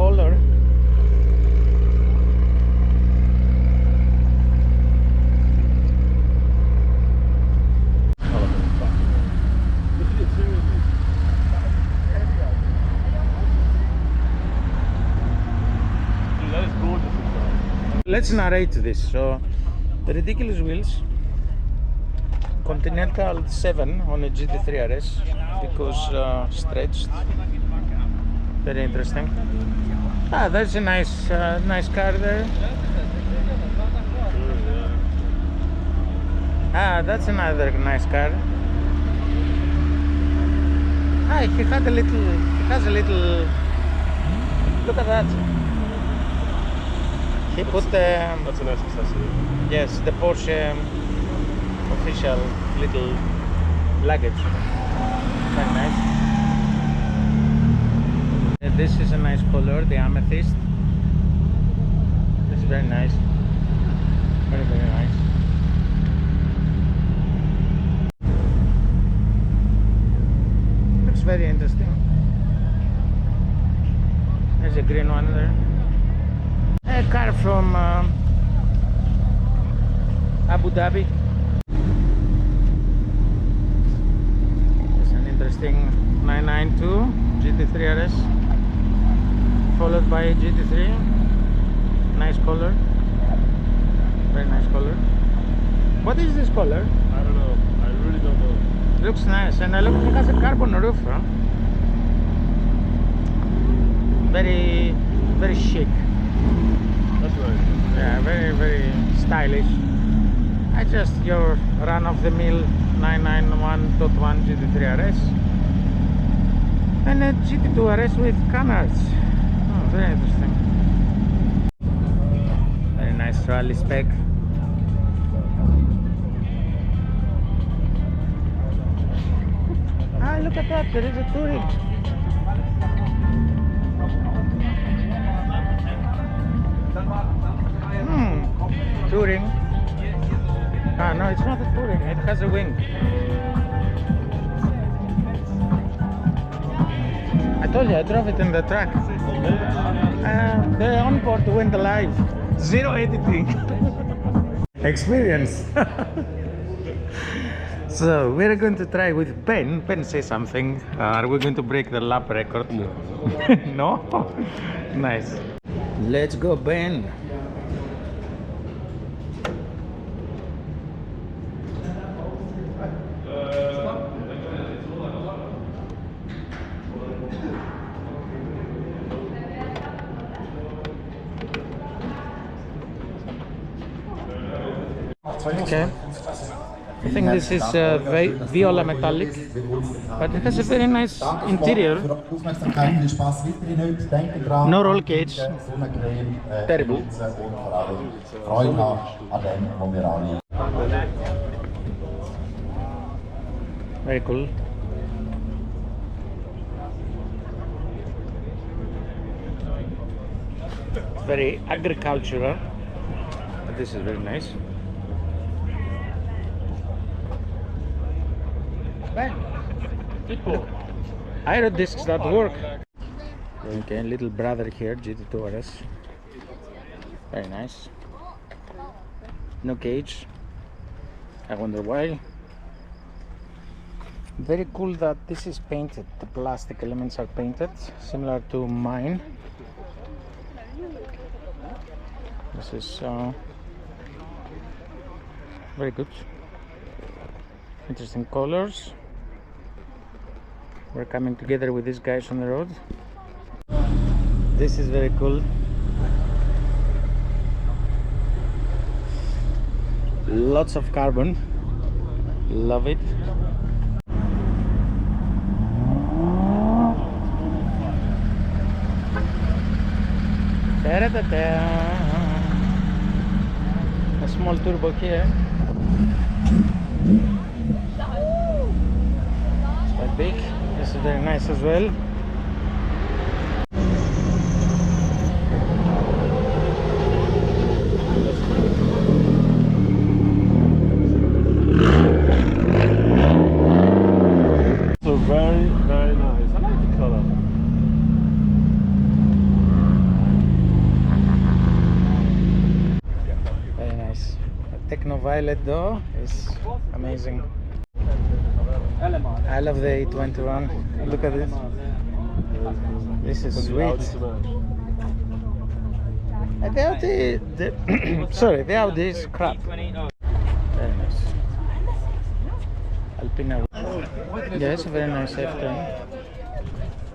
color. Let's narrate this. So, the ridiculous wheels, Continental 7 on a GT3 RS because stretched. Very interesting. Ah, there's a nice car there. Ah, that's another nice car. Ah, he has a little. Look at that. He put That's a nice accessory. yes, the Porsche official little luggage. Very nice. This is a nice color, the amethyst. It's very nice. Very, very nice. Looks very interesting. There's a green one there. A car from Abu Dhabi. It's an interesting 992 GT3 RS, followed by a GT3. Nice color. Very nice color. What is this color? I don't know. I really don't know. Looks nice, and look, it has a carbon roof. Huh? Very, very chic. That's right. Yeah, very, very stylish. I just your run-of-the-mill 991.1 GT3 RS and a GT2 RS with canards. Oh, very interesting. Very nice rally spec. Ah, look at that, there is a Touring. Touring. Ah, no, it's not a Touring, it has a wing. I told you, I drove it in the track. The onboard went live. Zero editing. Experience. So, we're going to try with Ben. Ben, say something. Are we going to break the lap record? No. No? Nice. Let's go, Ben. Okay. I think this is viola metallic, but it has a very nice interior. No roll cage. Terrible. Very cool. It's very agricultural, but this is very nice. Aero discs that work. Okay, little brother here, GT2 RS. Very nice. No cage. I wonder why. Very cool that this is painted. The plastic elements are painted, similar to mine. This is very good. Interesting colors. We're coming together with these guys on the road. This is very cool. Lots of carbon. Love it. A small turbo here. It's quite big. This is very nice as well. So very, very nice. I like the color. techno violet though is amazing. I love the 821. Look at this. This is sweet. The Audi, sorry, the Audi is crap. Very nice. Alpina. Yes, very nice F10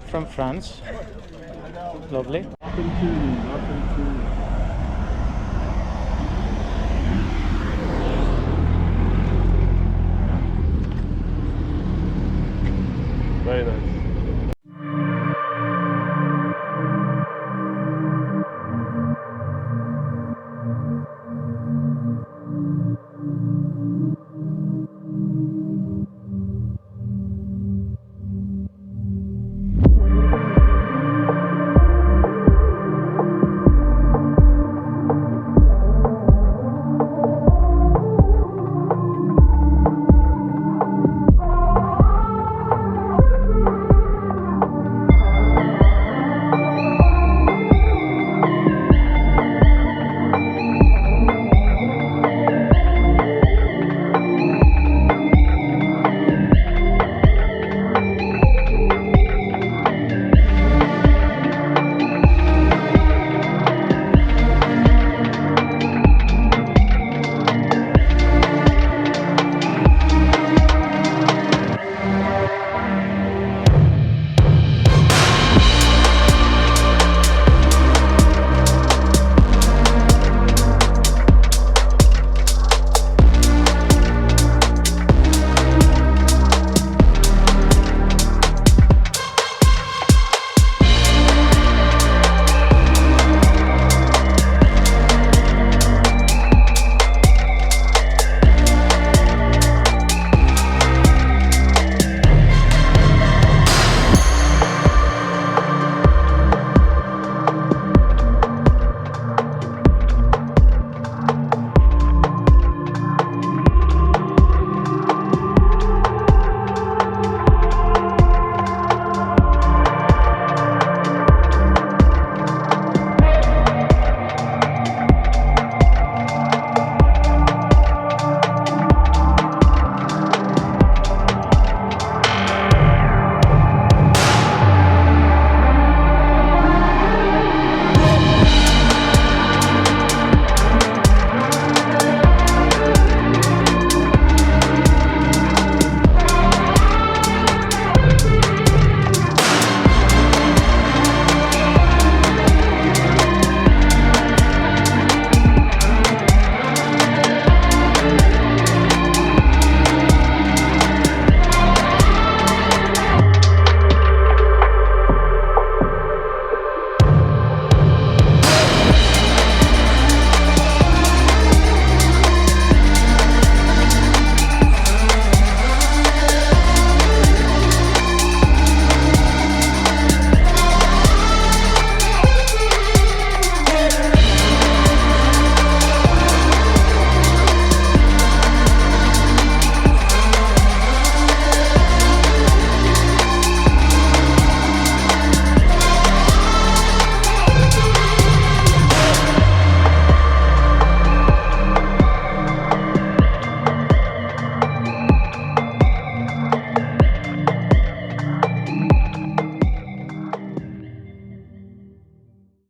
from France. Lovely.